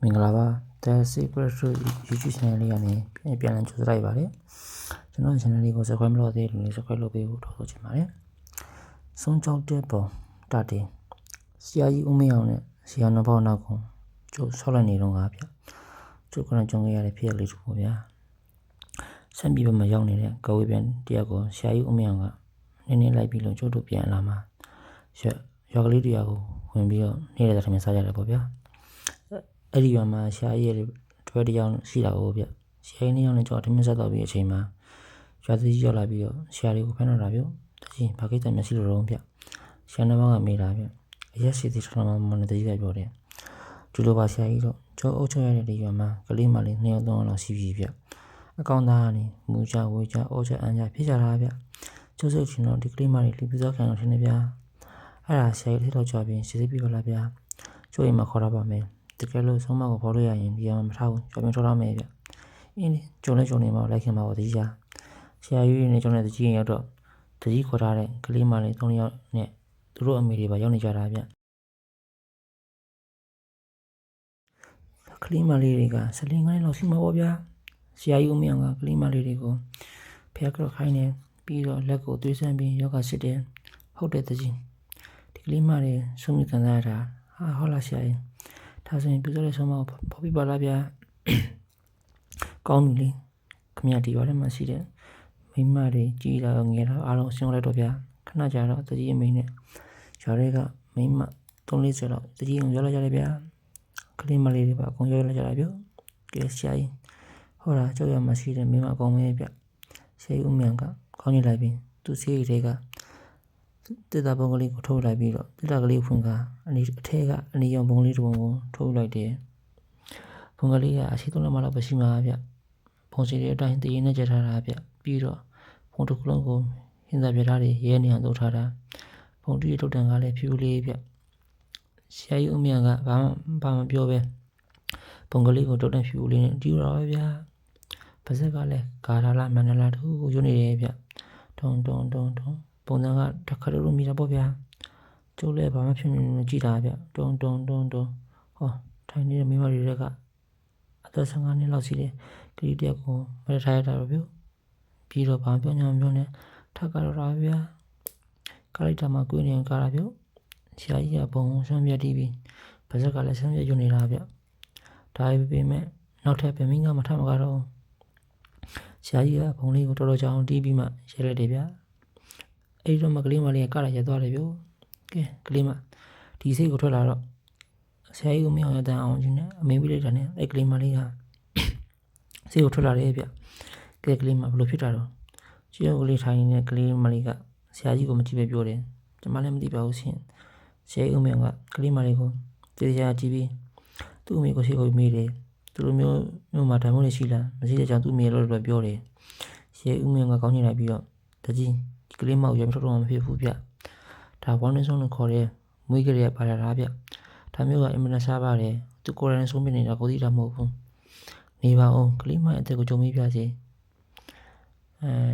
မင်္ဂလာပါ The Secret YouTube Channel လေးကနေပြန်လည်ကြိုဆိုလိုက်ပါတယ်ကျွန်တော် channel လေးကို subscribe မလုပ်သေးတဲ့လူတွေ subscribe လုပ်ပေးဖို့ထောက်ဆိုချင်ပါတယ်ဆုံးကြောက်တဲ့ပေါ်တတဲ့ဆရာကြီးဦးမင်းအောင်နဲ့ဆရာနှစ်ပေါက်နောက်ကိုကျိုးဆောက်လိုက်နေတော့ကဗျကျိုးကကြုံခဲ့ရတဲ့ဖြစ်ရလေးတူပေါ့ဗျာဆမ်ပြည်ဘက်မှာရောက်နေတဲ့ကဝေးပြန်တယောက်ကိုဆရာကြီးဦးမင်းအောင်ကနင်းလိုက်ပြီးလို့ကျိုးတို့ပြန်လာမှာရွာကလေးတယောက်ကိုဝင်ပြီးတော့နေတဲ့ထမင်းစားကြတယ်ပေါ့ဗျာအဲ့ဒီရွာမှာဆရာကြီးရဲ့တွဲတယောက်ရှိတာကိုဗျဆရာကြီးနှစ်ယောက်နဲ့ကြောက်ထမင်းစားတော့ပြီးအချိန်မှာရွာသူကြီးရောက်လာပြီးတော့ဆရာလေးကိုဖမ်းတော့တာဗျတကြီးဘာကိစ္စမရှိလို့တော့ဗျဆရာနှစ်ပါးကမေးတာဗျအရက်စီတီထောင်းမှမနဲ့တကြီးကပြောတယ်ကျလိုပါဆရာကြီးတော့ကျောအုပ်ချုပ်ရတဲ့ဒီရွာမှာကလေးမလေးနှစ်ယောက်သုံးယောက်လောက်ရှိပြီဗျအကောင်သားကနေမူချဝေချအိုးချအန်ချဖြစ်ကြတာဗျကျိုးစုပ်ချင်တော့ဒီကလေးမလေးလူပစောခံတော့ထင်းနေဗျအဲ့ဒါဆရာကြီးထိတော့ကြပြီးစစ်စစ်ပြပါလားဗျကျိုးရင်မခေါ်တော့ပါမယ်တကယ်လို့ဆုံးမကိုဖော်လို့ရရင်ဒီမှာမထားဘူးကျော်ပြန်ထောက်ရမယ်ဗျအင်းကျုံနေမှာလိုက်ခင်ပါတော့ဒီစားဆရာကြီးနဲ့ကျုံတဲ့တကြီးရောက်တော့တကြီးခေါ်ထားတဲ့ကလေးမလေး၃ယောက်နဲ့သူတို့အမေတွေပါရောက်နေကြတာဗျကလေးမလေးတွေကစလင်းငိုင်းလောက်ရှိမှာပေါ့ဗျာဆရာကြီးဦးမင်းကကလေးမလေးတွေကိုဖျက်ကြောက်ခိုင်းနေပြီးတော့လက်ကိုသွေးဆန်းပြီးယောဂစစ်တယ်ဟုတ်တယ်တကြီးဒီကလေးမလေးဆုံးမိခံစားရတာဟာဟုတ်လားဆရာကြီးဒါဆိုရင်ပြစိုးတဲ့ဆုံးမကိုဖော်ပြပါလားဗျာကောင်းပြီလေခမရဒီရွာထဲမှာရှိတဲ့မိမတွေကြီးလာငယ်လာအားလုံးရှင်းလိုက်တော့ဗျာခဏကြာတော့တကြီးအမိနဲ့ရွာတွေကမိမ3-4လောက်တကြီးအောင်ရောက်လာကြတယ်ဗျာကလေးမလေးတွေပါအကုန်ရောက်လာကြတာဗျကဲဆရာကြီးဟောတာကြောက်ရမှရှိတဲ့မိမအကောင်မဲဗျဆရာကြီးဦးမြန်ကခေါင်းညှိလိုက်ပြီးသူ့ဆေးတွေကတစ်တာပုံကလေးကိုထုတ်လိုက်ပြီးတော့တစ်တာကလေးဖွင့်ကအနီအထဲကအနီရောင်ပုံလေးတစ်ပုံကိုထုတ်လိုက်တယ်ပုံကလေးကအရှိသုံးလက်မလောက်ပဲရှိမှာဗျပုံစီတွေအတိုင်းတည်နေကြထားတာဗျပြီးတော့ပုံတစ်ခုလုံးကိုဟင်းသာပြထားတွေရဲနေအောင်လုပ်ထားတာပုံတူထုတ်တန်ကလည်းဖြူလေးဗျဆရာကြီးဦးမြတ်ကဘာမှပြောပဲပုံကလေးကိုထုတ်တန်ဖြူလေးနဲ့တီးတော့ဗျာပါဇက်ကလည်းဂါရာလာမန္တလာတူကိုရွနေတယ်ဗျတုံပုံစံကတခါတော့မိတာပေါ့ဗျာကျိုးလဲဘာမှဖြစ်နေကြည့်တာဗျတုံဟောထိုင်နေတဲ့မိမတွေကအသက်15နှစ်လောက်ရှိတယ်ကလေးတယောက်ကိုမရထားရတာတော့ဗျပြီးတော့ဘာပြောညာမပြောနဲ့ထပ်ကတော့တာဗျာကလိုက်တာမှကိုင်းနေကြတာဗျဆရာကြီးကဘုံဆမ်းပြတ်တီးပြီးပါဇက်ကလည်းဆမ်းပြတ်ရွနေတာဗျဒါပေမဲ့နောက်ထပ်ပြင်မင်းကမထမကတော့ဆရာကြီးကဘုံလေးကိုတော်တော်ကြောင်တီးပြီးမှရဲလိုက်တယ်ဗျအဲ့တော့မကလေးမလေးကရရသွားတယ်ဗျကဲကလေးမဒီစိတ်ကိုထွက်လာတော့ဆရာကြီးကမင်းအောင်ရတဲ့အောင်ချင်းနဲ့အမေပြီးလိုက်တာနဲ့အဲ့ကလေးမလေးကစိတ်ကိုထွက်လာတယ်ဗျကဲကလေးမဘလို့ဖြစ်တာတော့ချီရောကလေးထိုင်နေတဲ့ကလေးမလေးကဆရာကြီးကိုမကြည့်ပဲပြောတယ်ကျွန်မလည်းမသိပါဘူးရှင်ဆရာကြီးကမင်းကကလေးမလေးကိုတရားကြည့်ပြီးသူ့အမေကိုရှိကိုမေးတယ်သူတို့မျိုးမှာဓာတ်မိုးလေးရှိလားမရှိတဲ့ကြောင့်သူ့အမေလို့ပြောတယ်ဆရာကြီးကမင်းကကောင်းနေလိုက်ပြီးတော့တကြီးကလေးမောက်ရမထုတ်တော့မဖြစ်ဘူးဗျဒါဝမ်းနေဆုံးလို့ခေါ်တယ်မွေးကြရပါလားဗျဒါမျိုးကအင်မတန်စားပါတယ်သူကိုယ်တိုင်ဆုံးပြနေတာကိုသိတာမဟုတ်ဘူးနေပါအောင်ကလေးမအသက်ကိုကြုံမိပြစီ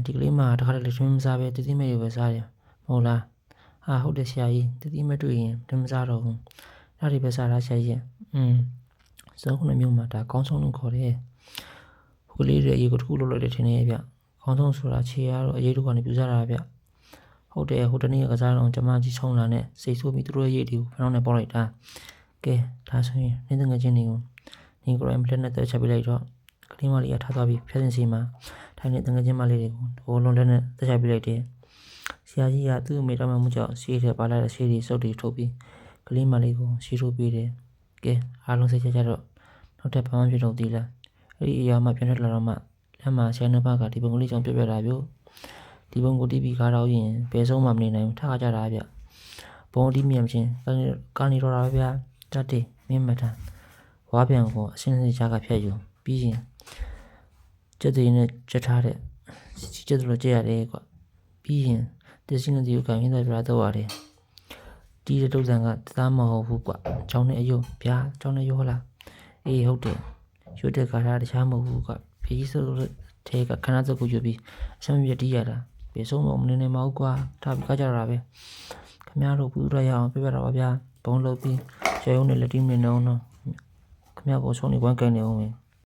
ဒီကလေးမတခါတလေထမစားပဲတတိမဲ့ရပဲစားတယ်မဟုတ်လားဟာဟုတ်တယ်ဆရာကြီးတတိမဲ့တွေ့ရင်ထမစားတော့ဘူးဒါတွေပဲစားတာဆရာကြီးစောခုနှစ်မျိုးမှာဒါကောင်းဆုံးလို့ခေါ်တယ်ဟိုကလေးတွေအရေးကိုတစ်ခုလုပ်လိုက်တယ်ထင်နေဗျကောင်းဆုံးဆိုတာခြေရတော့အရေးတို့ကနေပြူစားတာဗျဟုတ်တယ်ဟိုတနေ့ကစားတော့ကျမကြီးချုံလာနဲ့စိတ်ဆိုးပြီးသူတို့ရဲ့ရေးတွေကိုဖျောင်းနဲ့ပေါက်လိုက်တာကဲဒါဆိုရင်နေတဲ့ငချင်းတွေကိုနေကိုယ်အင်ပလက်နဲ့တက်ချပြလိုက်တော့ကလေးမလေးကထားသွားပြီးဖြတ်စင်စီမှာထိုင်နေတဲ့ငချင်းမလေးတွေကိုဟိုလုံးလက်နဲ့တက်ချပြလိုက်တယ်ဆရာကြီးကသူ့အမေတော်မှမှုကြောင့်ရှေးထဲပါလာတဲ့ရှေးတွေစုပ်တွေထုတ်ပြီးကလေးမလေးကိုရှေးထုတ်ပေးတယ်ကဲအားလုံးစိတ်ချကြတော့နောက်ထပ်ဘာမှဖြစ်တော့သေးလားအဲ့ဒီအရာမှပြန်ထွက်လာတော့မှလက်မှာရှမ်းနှစ်ပါးကဒီပုံကလေးကြောင့်ပြပြတာဗျဒီဘုံကိုတီးပြီးကားတော့ရင်ဘယ်ဆုံးမှမနေနိုင်ဘူးထားကြတာဗျဘုံတီးမြန်ချင်းကနေတော့တာဗျတတ်တယ်မင်းမတန်ဝါပြန်ကိုအစင်းစစ်ချာကဖြတ်ယူပြီးရင်ကျက်တည်နဲ့ချက်ထားတဲ့ကျက်တို့ကြည့်ရတယ်ကွပြီးရင်တစင်းနဲ့ဒီကိုကင်းတဲ့ပြတော့ရတယ်တီးတဲ့တုတ်ဆန်ကသားမဟုတ်ဘူးကွချောင်းနဲ့အယုတ်ဗျာချောင်းနဲ့ယုတ်ဟလားအေးဟုတ်တယ်ရွတ်တဲ့ကားတခြားမဟုတ်ဘူးကွဖေးဆိုထဲကခဏစကူယူပြီးအဆမ်းပြတီးရတာဘယ်ဆုံးမနေမဟုတ်ကွာထားပြီးကြတာပဲခင်ဗျားတို့ပူရရအောင်ပြပြတာပါဗျာဘုံလုပ်ပြီးရုံနဲ့လက်တီးမနေတော့ ခမရပေါ်ချုံနေဝမ်းကိုင်းနေအောင်မယ်